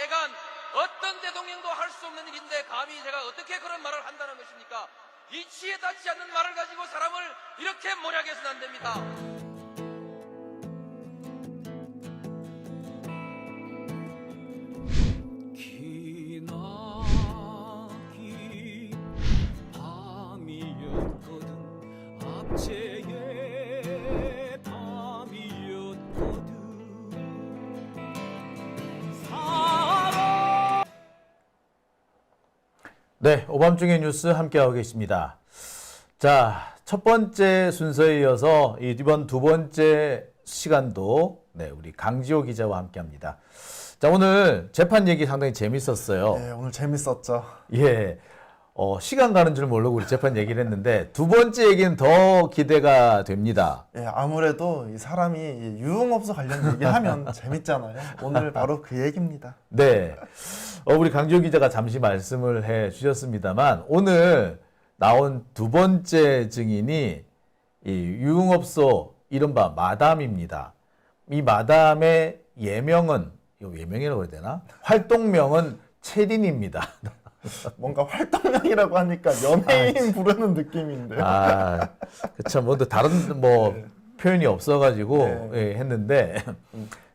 애간 어떤 대통령도 할 수 없는 일인데 감히 제가 어떻게 그런 말을 한다는 것입니까? 이치에 닿지 않는 말을 가지고 사람을 이렇게 몰약해서는 안 됩니다. 기나긴 밤이었거든 압제의 밤이었거든 네, 오밤중의 뉴스 함께하고 계십니다. 자, 첫 번째 순서에 이어서 이번 두 번째 시간도 우리 강지호 기자와 함께합니다. 자, 오늘 재판 얘기 상당히 재밌었어요. 네, 오늘 재밌었죠. 예, 시간 가는 줄 모르고 우리 재판 얘기를 했는데 두 번째 얘기는 더 기대가 됩니다. 예, 아무래도 이 사람이 이 유흥업소 관련 얘기하면 재밌잖아요. 오늘 바로 그 얘기입니다. 네, 우리 강지호 기자가 잠시 말씀을 해 주셨습니다만 오늘 나온 두 번째 증인이 이 유흥업소 이른바 마담입니다. 이 마담의 예명은, 이거 예명이라고 해야 되나? 활동명은 채린입니다. 뭔가 활동명이라고 하니까 연예인 부르는 느낌인데요. 그쵸. 뭐 다른 표현이 없어가지고 예, 했는데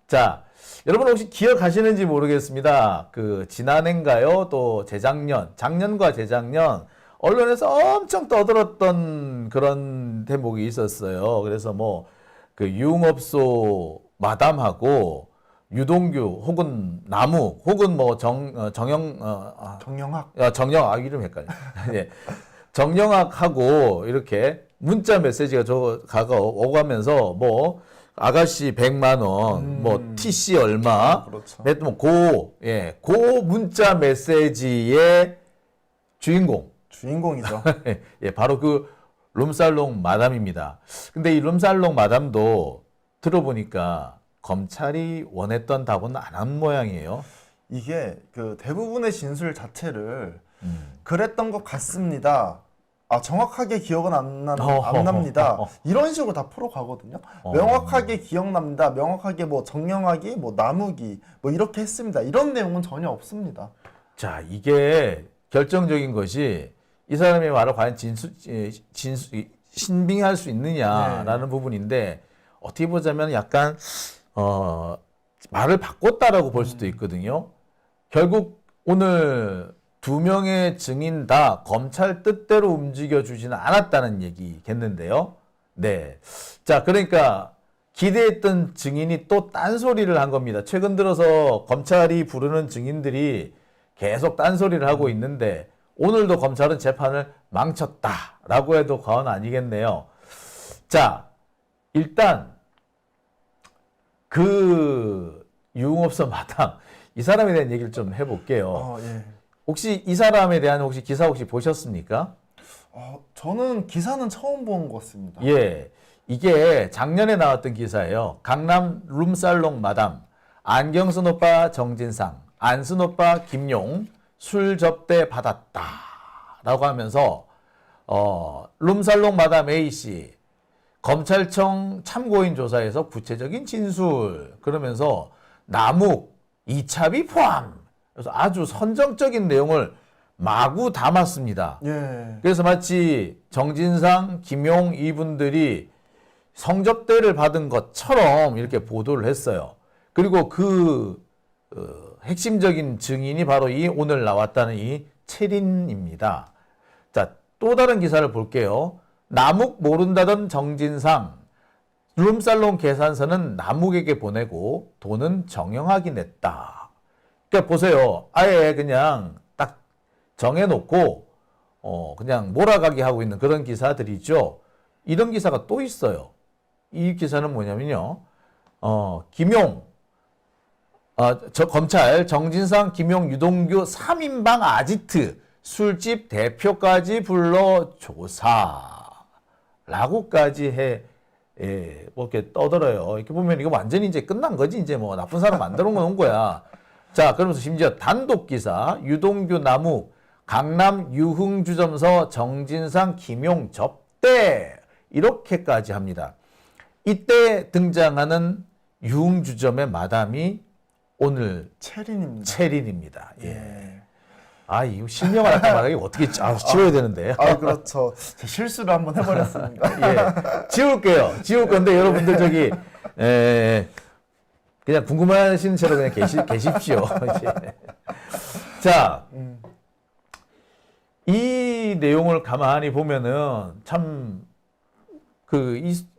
자, 여러분 혹시 기억하시는지 모르겠습니다. 그 지난해인가요? 또 재작년, 작년과 재작년 언론에서 엄청 떠들었던 그런 대목이 있었어요. 그래서 그 유흥업소 마담하고 유동규 혹은 남욱 혹은 정영학 이름 헷갈려. 예. 정영학하고 이렇게 문자 메시지가 오가면서 아가씨 100만 원, TC 얼마, 그렇죠. 고 문자 메시지의 주인공이죠. 예, 바로 그 룸살롱 마담입니다. 근데 이 룸살롱 마담도 들어보니까 검찰이 원했던 답은 안 한 모양이에요. 이게 그 대부분의 진술 자체를 그랬던 것 같습니다. 정확하게 기억은 안 납니다. 이런 식으로 다 풀어가거든요. 명확하게 기억납니다. 명확하게 정영학이, 남욱이 이렇게 했습니다. 이런 내용은 전혀 없습니다. 자, 이게 결정적인 것이 이 사람의 말을 과연 신빙할 수 있느냐라는 부분인데 어떻게 보자면 약간 말을 바꿨다라고 볼 수도 있거든요. 결국 오늘 두 명의 증인 다 검찰 뜻대로 움직여 주지는 않았다는 얘기겠는데요. 네. 자, 그러니까 기대했던 증인이 또 딴소리를 한 겁니다. 최근 들어서 검찰이 부르는 증인들이 계속 딴소리를 하고 있는데 오늘도 검찰은 재판을 망쳤다라고 해도 과언 아니겠네요. 자, 일단 그 유흥업소 마담 이 사람에 대한 얘기를 좀 해볼게요. 예. 혹시 이 사람에 대한 기사 혹시 보셨습니까? 저는 기사는 처음 본 것 같습니다. 예, 이게 작년에 나왔던 기사예요. 강남 룸살롱 마담, 안경순 오빠 정진상, 안순 오빠 김용 술 접대 받았다라고 하면서 룸살롱 마담 A씨 검찰청 참고인 조사에서 구체적인 진술 그러면서 남욱, 이차비 포함 그래서 아주 선정적인 내용을 마구 담았습니다. 예. 그래서 마치 정진상, 김용 이분들이 성접대를 받은 것처럼 이렇게 보도를 했어요. 그리고 그 핵심적인 증인이 바로 이 오늘 나왔다는 이 채린입니다. 자, 또 다른 기사를 볼게요. 남욱 모른다던 정진상, 룸살롱 계산서는 남욱에게 보내고 돈은 정영학이 냈다. 그러니까 보세요. 아예 그냥 딱 정해놓고 그냥 몰아가게 하고 있는 그런 기사들이죠. 이런 기사가 또 있어요. 이 기사는 뭐냐면요. 김용, 검찰 정진상, 김용, 유동규 3인방 아지트 술집 대표까지 불러 조사라고까지 이렇게 떠들어요. 이렇게 보면 이거 완전히 이제 끝난 거지. 이제 나쁜 사람 만들어 놓은 거야. 자, 그러면서 심지어 단독 기사 유동규 남욱 강남 유흥주점서 정진상 김용 접대 이렇게까지 합니다. 이때 등장하는 유흥주점의 마담이 오늘 체린입니다. 체린입니다. 예. 예. 아, 이거 실명을 아까 말하기 어떻게 지워야 되는데. 아 그렇죠. 제 실수를 한번 해버렸습니다. 예. 지울게요. 지울 건데 여러분들 저기 그냥 궁금하신 채로 그냥 계십시오. 이제. 자, 이 내용을 가만히 보면은 참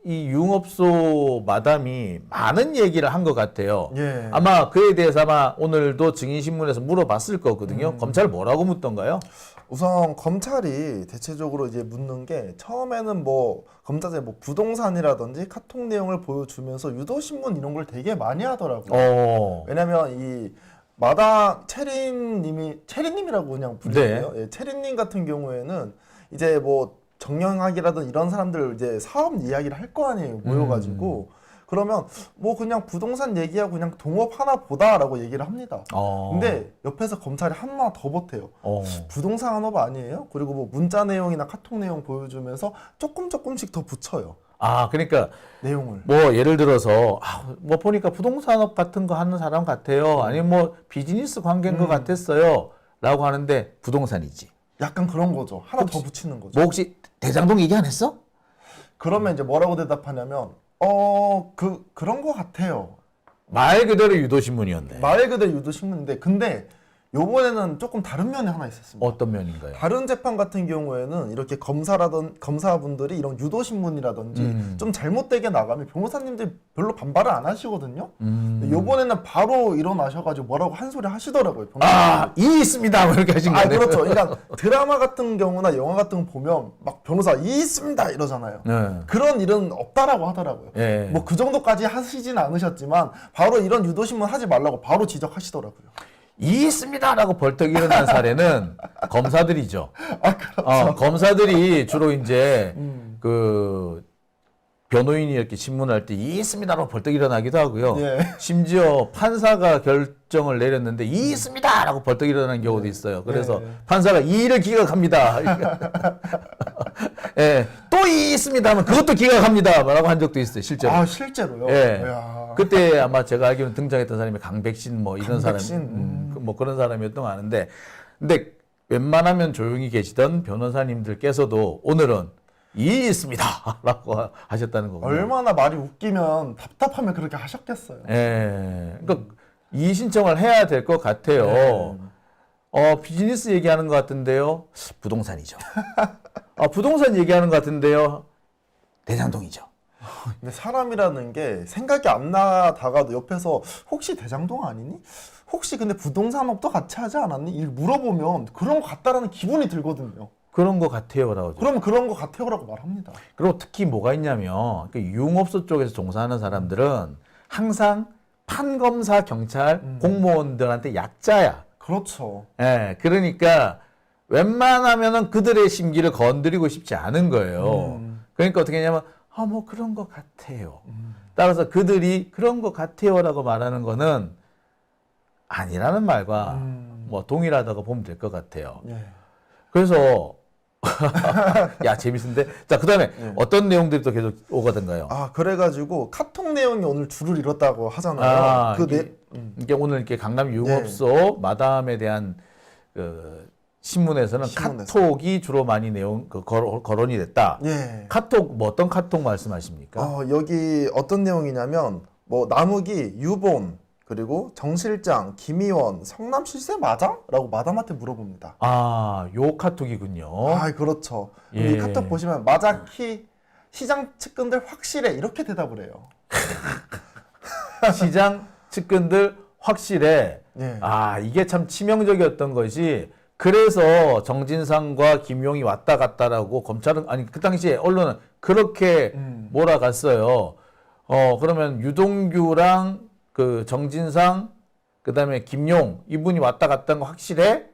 이 융업소 마담이 많은 얘기를 한 것 같아요. 예. 아마 그에 대해서 아마 오늘도 증인신문에서 물어봤을 거거든요. 검찰 뭐라고 묻던가요? 우선 검찰이 대체적으로 이제 묻는 게 처음에는 뭐 검사들 뭐 부동산이라든지 카톡 내용을 보여주면서 유도 신문 이런 걸 되게 많이 하더라고요. 왜냐면 이 마담 체린님이라고 그냥 부르세요. 예, 체린님 같은 경우에는 이제 뭐 정영학이라든 이런 사람들 이제 사업 이야기를 할 거 아니에요. 모여가지고 그러면 뭐 그냥 부동산 얘기하고 그냥 동업 하나 보다라고 얘기를 합니다. 근데 옆에서 검찰이 하나 더 보태요. 부동산 산업 아니에요? 그리고 뭐 문자 내용이나 카톡 내용 보여주면서 조금씩 더 붙여요. 아, 그러니까 내용을. 뭐 예를 들어서 뭐 보니까 부동산업 같은 거 하는 사람 같아요. 아니면 뭐 비즈니스 관계인 것 같았어요. 라고 하는데 부동산이지. 약간 그런 거죠. 하나 더 붙이는 거죠. 뭐 혹시 대장동 얘기 안 했어? 그러면 이제 뭐라고 대답하냐면 그런 거 같아요. 말 그대로 유도신문이었네. 말 그대로 유도 신문인데 근데 요번에는 조금 다른 면이 하나 있었습니다. 어떤 면인가요? 다른 재판 같은 경우에는 이렇게 검사분들이 이런 유도 신문이라든지 좀 잘못되게 나가면 변호사님들이 별로 반발을 안 하시거든요. 근데 요번에는 바로 일어나셔가지고 뭐라고 한 소리 하시더라고요. 이 있습니다. 뭐 이렇게 하신 거예요. 그렇죠. 그러니까 드라마 같은 경우나 영화 같은 거 보면 막 변호사 이 있습니다 이러잖아요. 네. 그런 일은 없다라고 하더라고요. 예. 뭐 그 정도까지 하시진 않으셨지만 바로 이런 유도 신문 하지 말라고 바로 지적하시더라고요. 이 있습니다라고 벌떡 일어난 사례는 검사들이죠. 그렇죠. 검사들이 주로 이제 그 변호인이 이렇게 신문할 때 이 있습니다라고 벌떡 일어나기도 하고요. 예. 심지어 판사가 결정을 내렸는데 이 있습니다라고 벌떡 일어나는 경우도 있어요. 그래서 예. 판사가 이의를 기각합니다. 예, 또 이 있습니다 하면 그것도 기각합니다라고 한 적도 있어요. 실제로. 실제로요? 예. 이야. 그때 아마 제가 알기로는 등장했던 사람이 강백신 뭐 이런 사람, 강백신? 뭐 그런 사람이었던 거 아는데, 근데 웬만하면 조용히 계시던 변호사님들께서도 오늘은 이 있습니다라고 하셨다는 거군요. 얼마나 말이 웃기면 답답하면 그렇게 하셨겠어요. 예, 그러니까 이의 신청을 해야 될 것 같아요. 비즈니스 얘기하는 것 같은데요, 부동산이죠. 부동산 얘기하는 것 같은데요, 대장동이죠. 근데 사람이라는 게 생각이 안 나다가도 옆에서 혹시 대장동 아니니? 혹시 근데 부동산업도 같이 하지 않았니? 이 물어보면 그런 것 같다라는 기분이 들거든요. 그런 것 같아요라고. 그러면 그런 것 같아요라고 말합니다. 그리고 특히 뭐가 있냐면 그 융업소 쪽에서 종사하는 사람들은 항상 판검사 경찰 공무원들한테 약자야. 그렇죠. 예, 그러니까 웬만하면은 그들의 심기를 건드리고 싶지 않은 거예요. 그러니까 어떻게 하냐면 뭐 그런 것 같아요. 따라서 그들이 그런 것 같아요라고 말하는 거는 아니라는 말과 뭐 동일하다고 보면 될 것 같아요. 예. 그래서 야 재밌는데 자 그다음에 어떤 내용들이 또 계속 오가던가요? 그래가지고 카톡 내용이 오늘 줄을 잃었다고 하잖아요. 이게 오늘 이렇게 강남 융업소 마담에 대한 그 신문에서는 카톡이 주로 많이 내용 거론이 됐다. 예. 카톡 뭐 어떤 카톡 말씀하십니까? 여기 어떤 내용이냐면 뭐 나무기, 유본 그리고 정 실장, 김의원, 성남 실세 맞아? 라고 마담한테 물어봅니다. 요 카톡이군요. 그렇죠. 예. 이 카톡 보시면 맞아 키 시장 측근들 확실해 이렇게 대답을 해요. 시장 측근들 확실해. 예. 이게 참 치명적이었던 것이 그래서 정진상과 김용이 왔다 갔다라고 검찰은 그 당시에 언론은 그렇게 몰아갔어요. 그러면 유동규랑 그 정진상 그다음에 김용 이분이 왔다 갔다 한 거 확실해?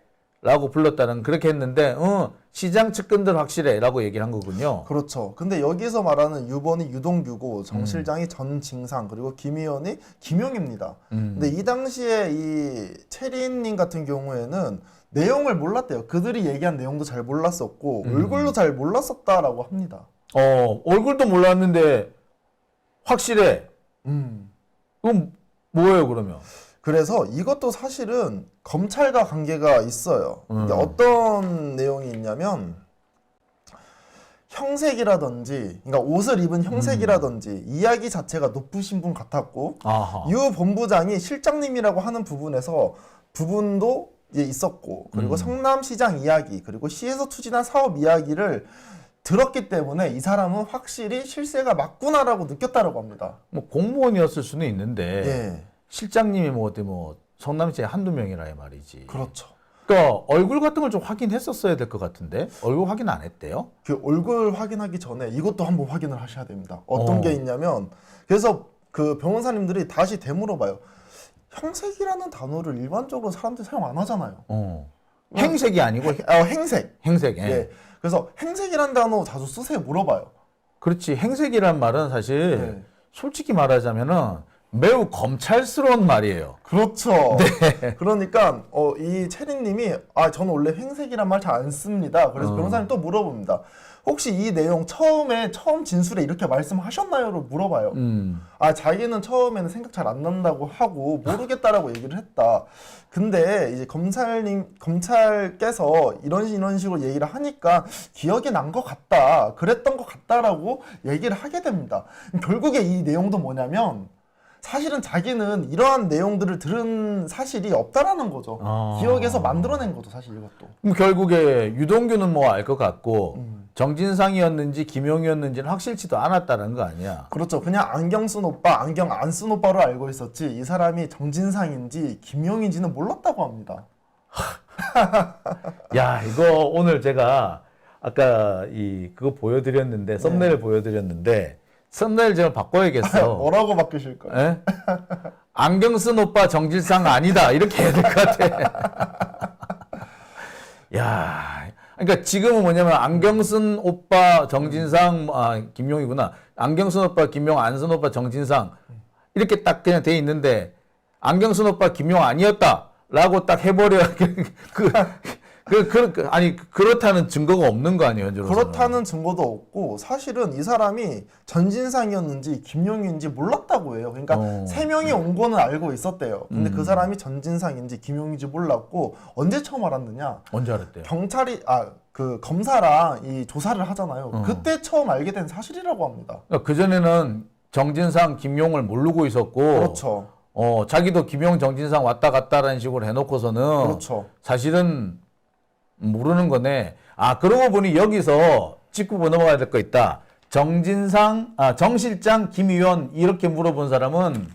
라고 불렀다는 그렇게 했는데 시장 측근들 확실해 라고 얘기를 한 거군요. 그렇죠. 근데 여기서 말하는 유본이 유동규고 정 실장이 전징상 그리고 김 의원이 김용입니다. 근데 이 당시에 이 체리님 같은 경우에는 내용을 몰랐대요. 그들이 얘기한 내용도 잘 몰랐었고 얼굴도 잘 몰랐었다라고 합니다. 얼굴도 몰랐는데 확실해. 그럼 뭐예요 그러면? 그래서 이것도 사실은 검찰과 관계가 있어요. 이게 어떤 내용이 있냐면 형색이라든지, 그러니까 옷을 입은 형색이라든지 이야기 자체가 높으신 분 같았고, 아하. 유 본부장이 실장님이라고 하는 부분도 이제 있었고, 그리고 성남시장 이야기, 그리고 시에서 추진한 사업 이야기를 들었기 때문에 이 사람은 확실히 실세가 맞구나라고 느꼈다라고 합니다. 뭐 공무원이었을 수는 있는데 예, 실장님이 뭐 어때 뭐 성남시에 한두 명이라 말이지. 그렇죠. 그러니까 얼굴 같은 걸 좀 확인했었어야 될 것 같은데 얼굴 확인 안 했대요? 그 얼굴 확인하기 전에 이것도 한번 확인을 하셔야 됩니다. 어떤 게 있냐면, 그래서 그 변호사님들이 다시 되물어봐요. 형색이라는 단어를 일반적으로 사람들이 사용 안 하잖아요. 행색이 아니고 행색. 행색. 예. 예. 그래서 행색이라는 단어 자주 쓰세요. 물어봐요. 그렇지. 행색이란 말은 사실 네. 솔직히 말하자면은 매우 검찰스러운 말이에요. 그렇죠. 그러니까 이 체리님이 저는 원래 행색이란 말 잘 안 씁니다. 그래서 변호사님 또 물어봅니다. 혹시 이 내용 처음 진술에 이렇게 말씀하셨나요?로 물어봐요. 자기는 처음에는 생각 잘 안 난다고 하고 모르겠다라고 얘기를 했다. 근데 이제 검찰께서 이런 식으로 얘기를 하니까 기억이 난 것 같다, 그랬던 것 같다라고 얘기를 하게 됩니다. 결국에 이 내용도 뭐냐면, 사실은 자기는 이러한 내용들을 들은 사실이 없다라는 거죠. 기억에서 만들어낸 거죠, 사실 이것도. 그럼 결국에 유동규는 뭐 알 것 같고 정진상이었는지 김용이었는지는 확실치도 않았다는 거 아니야. 그렇죠. 그냥 안경 쓴 오빠, 안경 안 쓴 오빠로 알고 있었지 이 사람이 정진상인지 김용인지는 몰랐다고 합니다. 야, 이거 오늘 제가 아까 그거 보여드렸는데 썸네일 보여드렸는데 썸네일 좀 바꿔야겠어. 뭐라고 바꾸실 거예요? 예? 안경 쓴 오빠 정진상 아니다 이렇게 해야 될 것 같아. 야, 그러니까 지금은 뭐냐면 안경 쓴 오빠 정진상 김용이구나. 안경 쓴 오빠 김용, 안 쓴 오빠 정진상 이렇게 딱 그냥 돼 있는데 안경 쓴 오빠 김용 아니었다라고 딱 해버려. 그렇다는 증거가 없는 거 아니에요, 현재로서는. 그렇다는 증거도 없고, 사실은 이 사람이 전진상이었는지 김용인지 몰랐다고 해요. 그러니까 세 명이 온 거는 알고 있었대요. 근데 그 사람이 전진상인지 김용인지 몰랐고, 언제 처음 알았느냐? 언제 알았대요? 경찰이 그 검사랑 이 조사를 하잖아요. 그때 처음 알게 된 사실이라고 합니다. 그 전에는 정진상, 김용을 모르고 있었고, 그렇죠. 자기도 김용, 정진상 왔다 갔다라는 식으로 해놓고서는 그렇죠. 사실은 모르는 거네. 그러고 보니 여기서 짚고 넘어가야 될 거 있다. 정진상, 정 실장, 김 의원 이렇게 물어본 사람은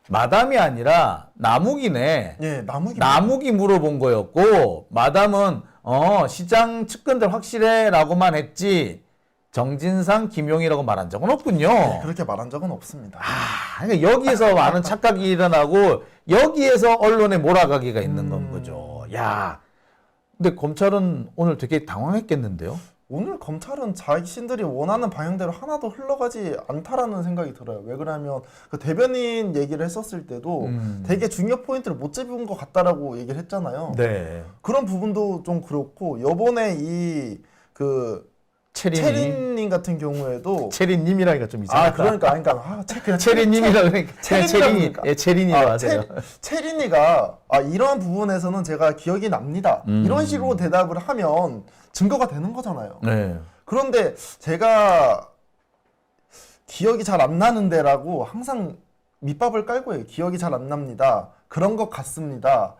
마담이 아니라 나무기네. 예, 나무기 물어본 거였고, 마담은 시장 측근들 확실해라고만 했지 정진상, 김용이라고 말한 적은 없군요. 네, 그렇게 말한 적은 없습니다. 그러니까 여기서 많은 착각이 일어나고 여기에서 언론에 몰아가기가 있는 건 거죠. 야, 근데 검찰은 오늘 되게 당황했겠는데요? 오늘 검찰은 자신들이 원하는 방향대로 하나도 흘러가지 않다라는 생각이 들어요. 왜 그러냐면 그 대변인 얘기를 했었을 때도 되게 중요 포인트를 못 짚은 것 같다라고 얘기를 했잖아요. 네. 그런 부분도 좀 그렇고, 요번에 체리님 같은 경우에도 체리님이라니까 좀 이상하다. 그냥 체리님이라 그러니까 그냥 체리니, 그러니까. 체리니로 하세요. 체리니가 이런 부분에서는 제가 기억이 납니다. 이런 식으로 대답을 하면 증거가 되는 거잖아요. 네. 그런데 제가 기억이 잘 안 나는데라고 항상 밑밥을 깔고 해요. 기억이 잘 안 납니다. 그런 것 같습니다.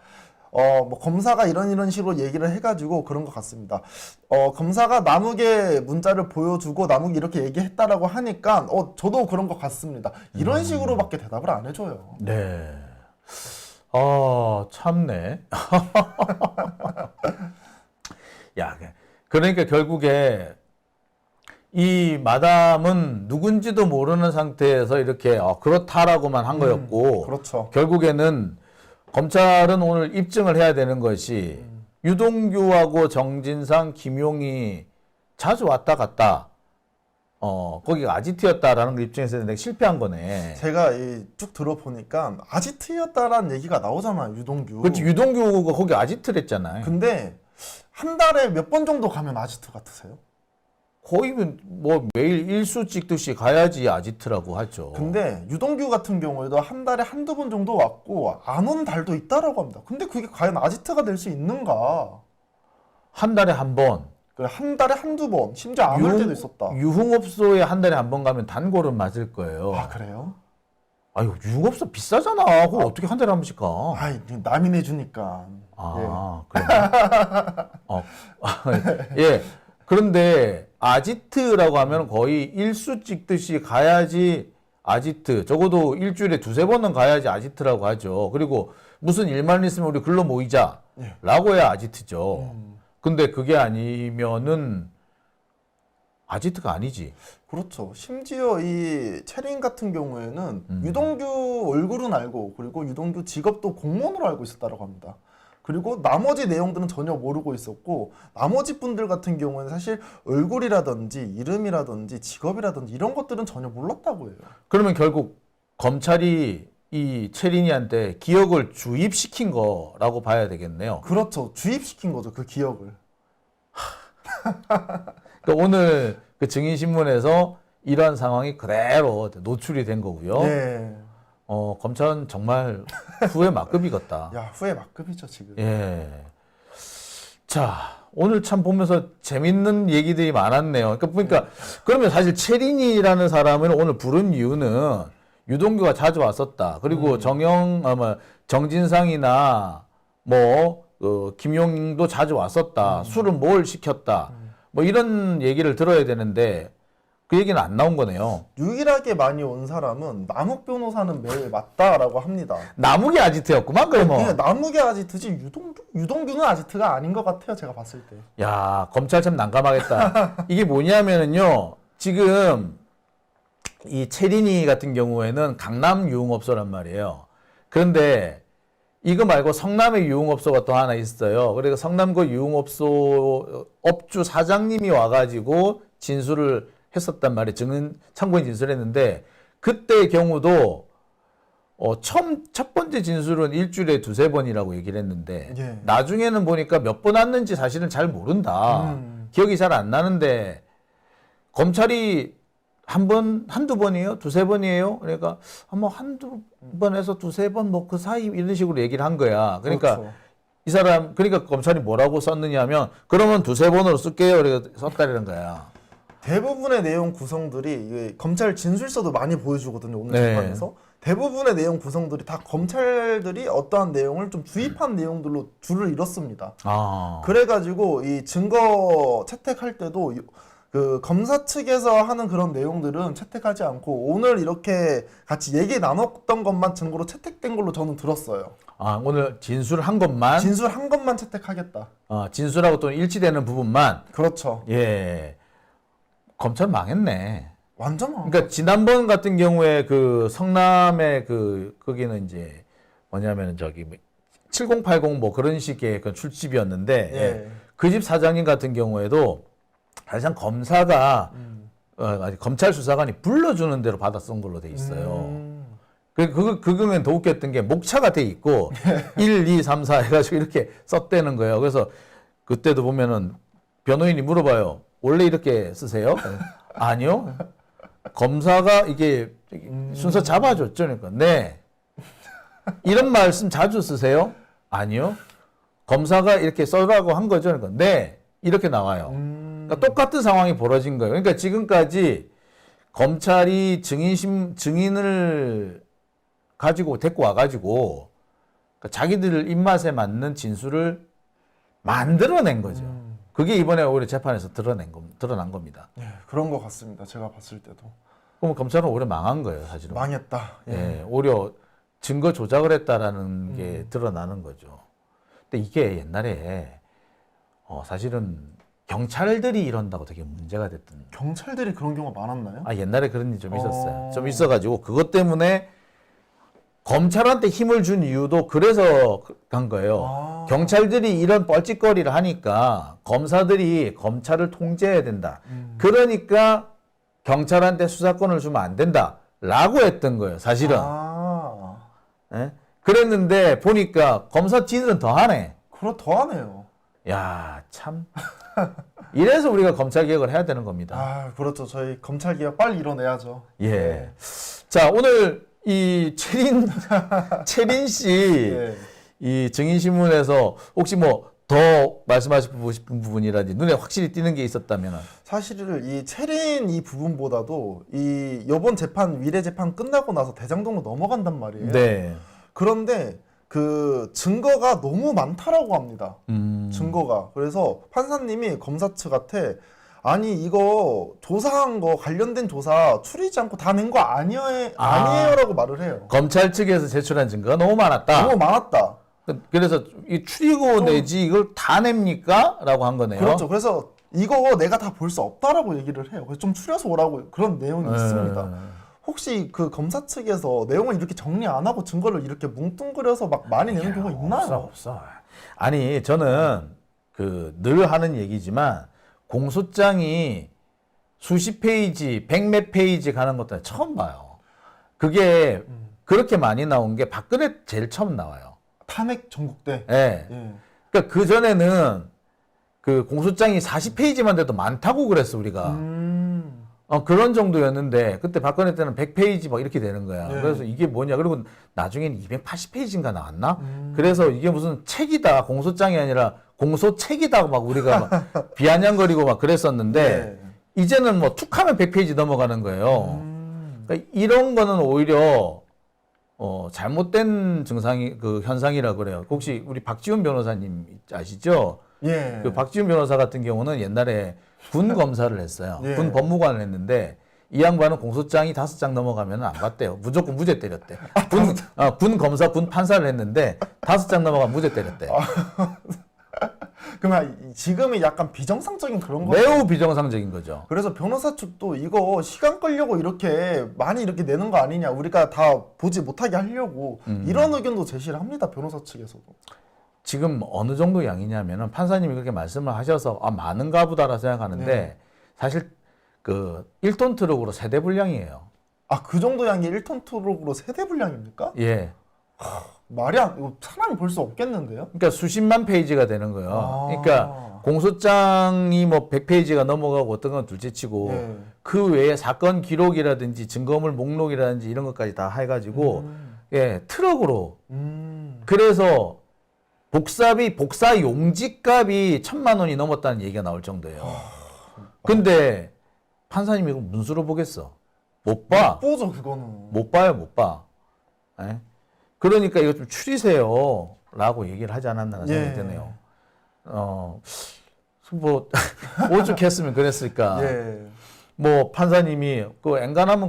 뭐 검사가 이런 식으로 얘기를 해가지고 그런 것 같습니다. 검사가 남욱의 문자를 보여주고 남욱이 이렇게 얘기했다라고 하니까 저도 그런 것 같습니다. 이런 식으로밖에 대답을 안 해줘요. 네. 참네. 야, 그러니까 결국에 이 마담은 누군지도 모르는 상태에서 이렇게 그렇다라고만 한 거였고, 그렇죠. 결국에는 검찰은 오늘 입증을 해야 되는 것이 유동규하고 정진상, 김용이 자주 왔다 갔다 거기가 아지트였다라는 걸 입증해서 했는데 실패한 거네. 제가 쭉 들어보니까 아지트였다라는 얘기가 나오잖아요. 유동규. 그렇지, 유동규가 거기 아지트랬잖아요. 근데 한 달에 몇 번 정도 가면 아지트 같으세요? 거의 뭐 매일 일수 찍듯이 가야지 아지트라고 하죠. 근데 유동규 같은 경우에도 한 달에 한두 번 정도 왔고 안 온 달도 있다라고 합니다. 근데 그게 과연 아지트가 될 수 있는가? 한 달에 한 번. 그래, 한 달에 한두 번, 심지어 안 올 때도 있었다. 유흥업소에 한 달에 한 번 가면 단골은 맞을 거예요. 아, 그래요? 아유, 유흥업소 비싸잖아. 그걸 어떻게 한 달에 한 번씩 가? 아이, 남이 내주니까. 아, 그래. 예. 그런데 아지트라고 하면 거의 일수 찍듯이 가야지 아지트. 적어도 일주일에 두세 번은 가야지 아지트라고 하죠. 그리고 무슨 일만 있으면 우리 글로 모이자. 라고 해야 아지트죠. 근데 그게 아니면은 아지트가 아니지. 그렇죠. 심지어 이 채린 같은 경우에는 유동규 얼굴은 알고 그리고 유동규 직업도 공무원으로 알고 있었다고 합니다. 그리고 나머지 내용들은 전혀 모르고 있었고 나머지 분들 같은 경우는 사실 얼굴이라든지 이름이라든지 직업이라든지 이런 것들은 전혀 몰랐다고 해요. 그러면 결국 검찰이 이 채린이한테 기억을 주입시킨 거라고 봐야 되겠네요. 그렇죠. 주입시킨 거죠. 그 기억을. 그러니까 오늘 그 증인신문에서 이러한 상황이 그대로 노출이 된 거고요. 네. 검찰은 정말 후회 막급이겠다. 야, 후회 막급이죠, 지금. 예. 자, 오늘 참 보면서 재밌는 얘기들이 많았네요. 그러니까 보니까 그러면 사실 채린이라는 사람을 오늘 부른 이유는 유동규가 자주 왔었다. 그리고 정진상이나 김용도 자주 왔었다. 술은 뭘 시켰다. 뭐 이런 얘기를 들어야 되는데 그 얘기는 안 나온 거네요. 유일하게 많이 온 사람은 남욱 변호사는 매일 맞다라고 합니다. 남욱이 아지트였구만 그러면. 그냥 남욱이 아지트지 유동규는 아지트가 아닌 것 같아요. 제가 봤을 때. 야, 검찰 참 난감하겠다. 이게 뭐냐면은요. 지금 이 채린이 같은 경우에는 강남 유흥업소란 말이에요. 그런데 이거 말고 성남의 유흥업소가 또 하나 있어요. 그래서 성남구 유흥업소 업주 사장님이 와가지고 진술을 했었단 말이에요. 참고인 진술했는데 그때의 경우도 첫 번째 진술은 일주일에 두세 번이라고 얘기를 했는데 예. 나중에는 보니까 몇 번 왔는지 사실은 잘 모른다. 기억이 잘 안 나는데 검찰이 한두 번이에요? 두세 번이에요? 그러니까 한두 번에서 두세 번 그 사이 이런 식으로 얘기를 한 거야. 그러니까 그렇죠. 이 사람 그러니까 검찰이 뭐라고 썼느냐 하면 그러면 두세 번으로 쓸게요. 그래서 썼다는 거야. 대부분의 내용 구성들이 이게 검찰 진술서도 많이 보여주거든요. 오늘 네. 재판에서. 대부분의 내용 구성들이 다 검찰들이 어떠한 내용을 좀 주입한 내용들로 줄을 이뤘습니다. 아. 그래가지고 이 증거 채택할 때도 그 검사 측에서 하는 그런 내용들은 채택하지 않고 오늘 이렇게 같이 얘기 나눴던 것만 증거로 채택된 걸로 저는 들었어요. 아, 오늘 진술한 것만 진술한 것만 채택하겠다. 진술하고 또 일치되는 부분만 그렇죠. 예. 검찰 망했네. 완전 그러니까 지난번 같은 경우에 그 성남의 거기는 이제 뭐냐면은 7080 뭐 그런 식의 그 출집이었는데 예. 그 집 사장님 같은 경우에도 사실상 검사가 검찰 수사관이 불러주는 대로 받아 쓴 걸로 돼 있어요. 그거는 더 웃겼던 게 목차가 돼 있고 1, 2, 3, 4 해가지고 이렇게 썼다는 거예요. 그래서 그때도 보면은 변호인이 물어봐요. 원래 이렇게 쓰세요? 아니요. 검사가 이게 순서 잡아줬죠. 그러니까 네. 이런 말씀 자주 쓰세요? 아니요. 검사가 이렇게 써라고 한 거죠. 그러니까 네. 이렇게 나와요. 그러니까 똑같은 상황이 벌어진 거예요. 그러니까 지금까지 검찰이 증인을 가지고 데리고 와가지고 그러니까 자기들 입맛에 맞는 진술을 만들어낸 거죠. 그게 이번에 오히려 재판에서 드러난 겁니다. 예, 그런 것 같습니다. 제가 봤을 때도. 그럼 검찰은 오히려 망한 거예요, 사실은. 망했다. 예. 예, 오히려 증거 조작을 했다라는 게 드러나는 거죠. 근데 이게 옛날에 사실은 경찰들이 이런다고 되게 문제가 됐던. 경찰들이 그런 경우가 많았나요? 옛날에 그런 일이 좀 있었어요. 좀 있어가지고 그것 때문에 검찰한테 힘을 준 이유도 그래서 간 거예요. 경찰들이 이런 뻘짓거리를 하니까 검사들이 검찰을 통제해야 된다. 그러니까 경찰한테 수사권을 주면 안 된다라고 했던 거예요. 사실은. 예? 그랬는데 보니까 검사 지들은 더 하네. 더하네요. 야, 참. 이래서 우리가 검찰 개혁을 해야 되는 겁니다. 아, 그렇죠. 저희 검찰 개혁 빨리 이뤄내야죠. 예. 자, 오늘 이 채린 씨, 예. 이 증인신문에서 혹시 뭐 더 말씀하시고 싶은 부분이라든지 눈에 확실히 띄는 게 있었다면. 사실 이 채린 이 부분보다도 이 이번 재판 위례 재판 끝나고 나서 대장동으로 넘어간단 말이에요. 네. 그런데 그 증거가 너무 많다라고 합니다. 증거가. 그래서 판사님이 검사 측한테 아니 이거 조사한 거 관련된 조사 추리지 않고 다 낸 거 아니에요라고 말을 해요. 검찰 측에서 제출한 증거가 너무 많았다. 너무 많았다. 그래서 이 추리고 내지 이걸 다 냅니까? 라고 한 거네요. 그렇죠. 그래서 이거 내가 다 볼 수 없다라고 얘기를 해요. 그래서 좀 추려서 오라고 그런 내용이 있습니다. 혹시 그 검사 측에서 내용을 이렇게 정리 안 하고 증거를 이렇게 뭉뚱그려서 막 많이 내는 경우가 있나요? 없어. 아니, 저는 그 늘 하는 얘기지만 공소장이 수십 페이지, 백몇 페이지 가는 것도 처음 봐요. 그게 그렇게 많이 나온 게 박근혜 제일 처음 나와요. 탄핵 전국대. 예. 예. 그러니까 그 전에는 그 공소장이 40페이지만 돼도 많다고 그랬어, 우리가. 그런 정도였는데 그때 박근혜 때는 100페이지 막 이렇게 되는 거야. 네. 그래서 이게 뭐냐. 그리고 나중에는 280페이지인가 나왔나? 그래서 이게 무슨 책이다. 공소장이 아니라 공소책이다. 막 우리가 막 비아냥거리고 막 그랬었는데 네. 이제는 뭐 툭하면 100페이지 넘어가는 거예요. 그러니까 이런 거는 오히려 잘못된 그 현상이라 그래요. 혹시 우리 박지훈 변호사님 아시죠? 예. 그 박지훈 변호사 같은 경우는 옛날에 군 검사를 했어요. 예. 군 법무관을 했는데 이 양반은 공소장이 5장 넘어가면 안 봤대요. 무조건 무죄 때렸대. 군 검사, 군 판사를 했는데 5장 넘어가면 무죄 때렸대. 그러면 지금이 약간 비정상적인 그런 거. 매우 비정상적인 거죠. 그래서 변호사 측도 이거 시간 끌려고 이렇게 많이 이렇게 내는 거 아니냐. 우리가 다 보지 못하게 하려고 이런 의견도 제시를 합니다. 변호사 측에서도. 지금 어느 정도 양이냐면은 판사님이 그렇게 말씀을 하셔서 많은가 보다라 생각하는데 네. 사실 그 1톤 트럭으로 세대 분량이에요. 아, 그 정도 양이 1톤 트럭으로 세대 분량입니까? 예. 말이 안, 이거 사람이 볼 수 없겠는데요? 그러니까 수십만 페이지가 되는 거예요. 아. 그러니까 공소장이 뭐 100페이지가 넘어가고 어떤 건 둘째치고 예. 그 외에 사건 기록이라든지 증거물 목록이라든지 이런 것까지 다 해가지고 예 트럭으로 그래서 복사 용지값이 1,000만 원이 넘었다는 얘기가 나올 정도예요. 근데 판사님이 이거 문수로 보겠어? 못 봐. 못 보죠, 그거는. 못 봐요, 못 봐. 예? 그러니까 이거 좀 추리세요. 라고 얘기를 하지 않았나 생각이 드네요. 뭐, 오죽했으면 그랬을까. 예. 뭐, 판사님이, 엔간하면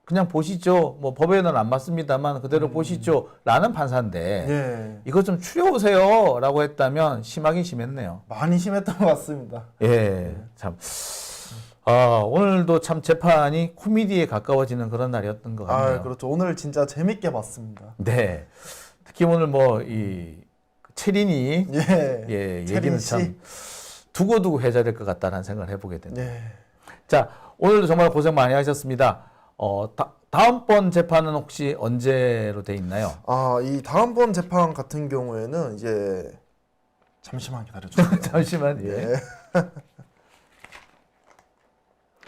그냥 보시죠. 뭐, 법에는 안 맞습니다만 그대로 보시죠. 라는 판사인데, 예. 이거 좀 추려보세요. 라고 했다면 심하긴 심했네요. 많이 심했던 것 같습니다. 예, 참. 오늘도 참 재판이 코미디에 가까워지는 그런 날이었던 것 같네요. 아, 그렇죠. 오늘 진짜 재밌게 봤습니다. 네. 특히 오늘 뭐, 채린이, 예. 얘기는 씨. 참 두고두고 해줘야 될 것 같다는 생각을 해보게 됩니다. 예. 자, 오늘도 정말 고생 많이 하셨습니다. 다음번 재판은 혹시 언제로 돼 있나요? 이 다음번 재판 같은 경우에는 이제 잠시만 기다려주세요. 잠시만, 예. 예.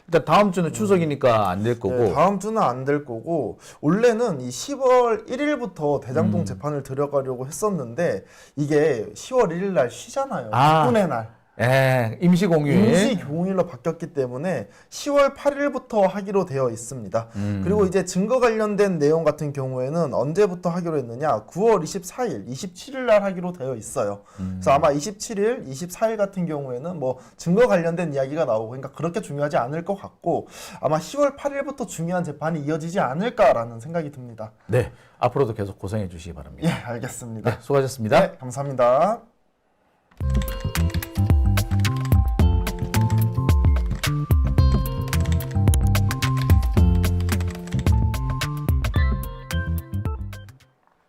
일단 다음 주는 추석이니까 안 될 거고. 네, 다음 주는 안 될 거고 원래는 이 10월 1일부터 대장동 재판을 들어가려고 했었는데 이게 10월 1일 날 쉬잖아요. 국군의 날. 예, 임시공휴일. 임시공휴일로 바뀌었기 때문에 10월 8일부터 하기로 되어 있습니다. 그리고 이제 증거 관련된 내용 같은 경우에는 언제부터 하기로 했느냐? 9월 24일, 27일 날 하기로 되어 있어요. 그래서 아마 27일, 24일 같은 경우에는 뭐 증거 관련된 이야기가 나오고 그러니까 그렇게 중요하지 않을 것 같고 아마 10월 8일부터 중요한 재판이 이어지지 않을까라는 생각이 듭니다. 네, 앞으로도 계속 고생해 주시기 바랍니다. 예, 알겠습니다. 네, 수고하셨습니다. 네, 감사합니다.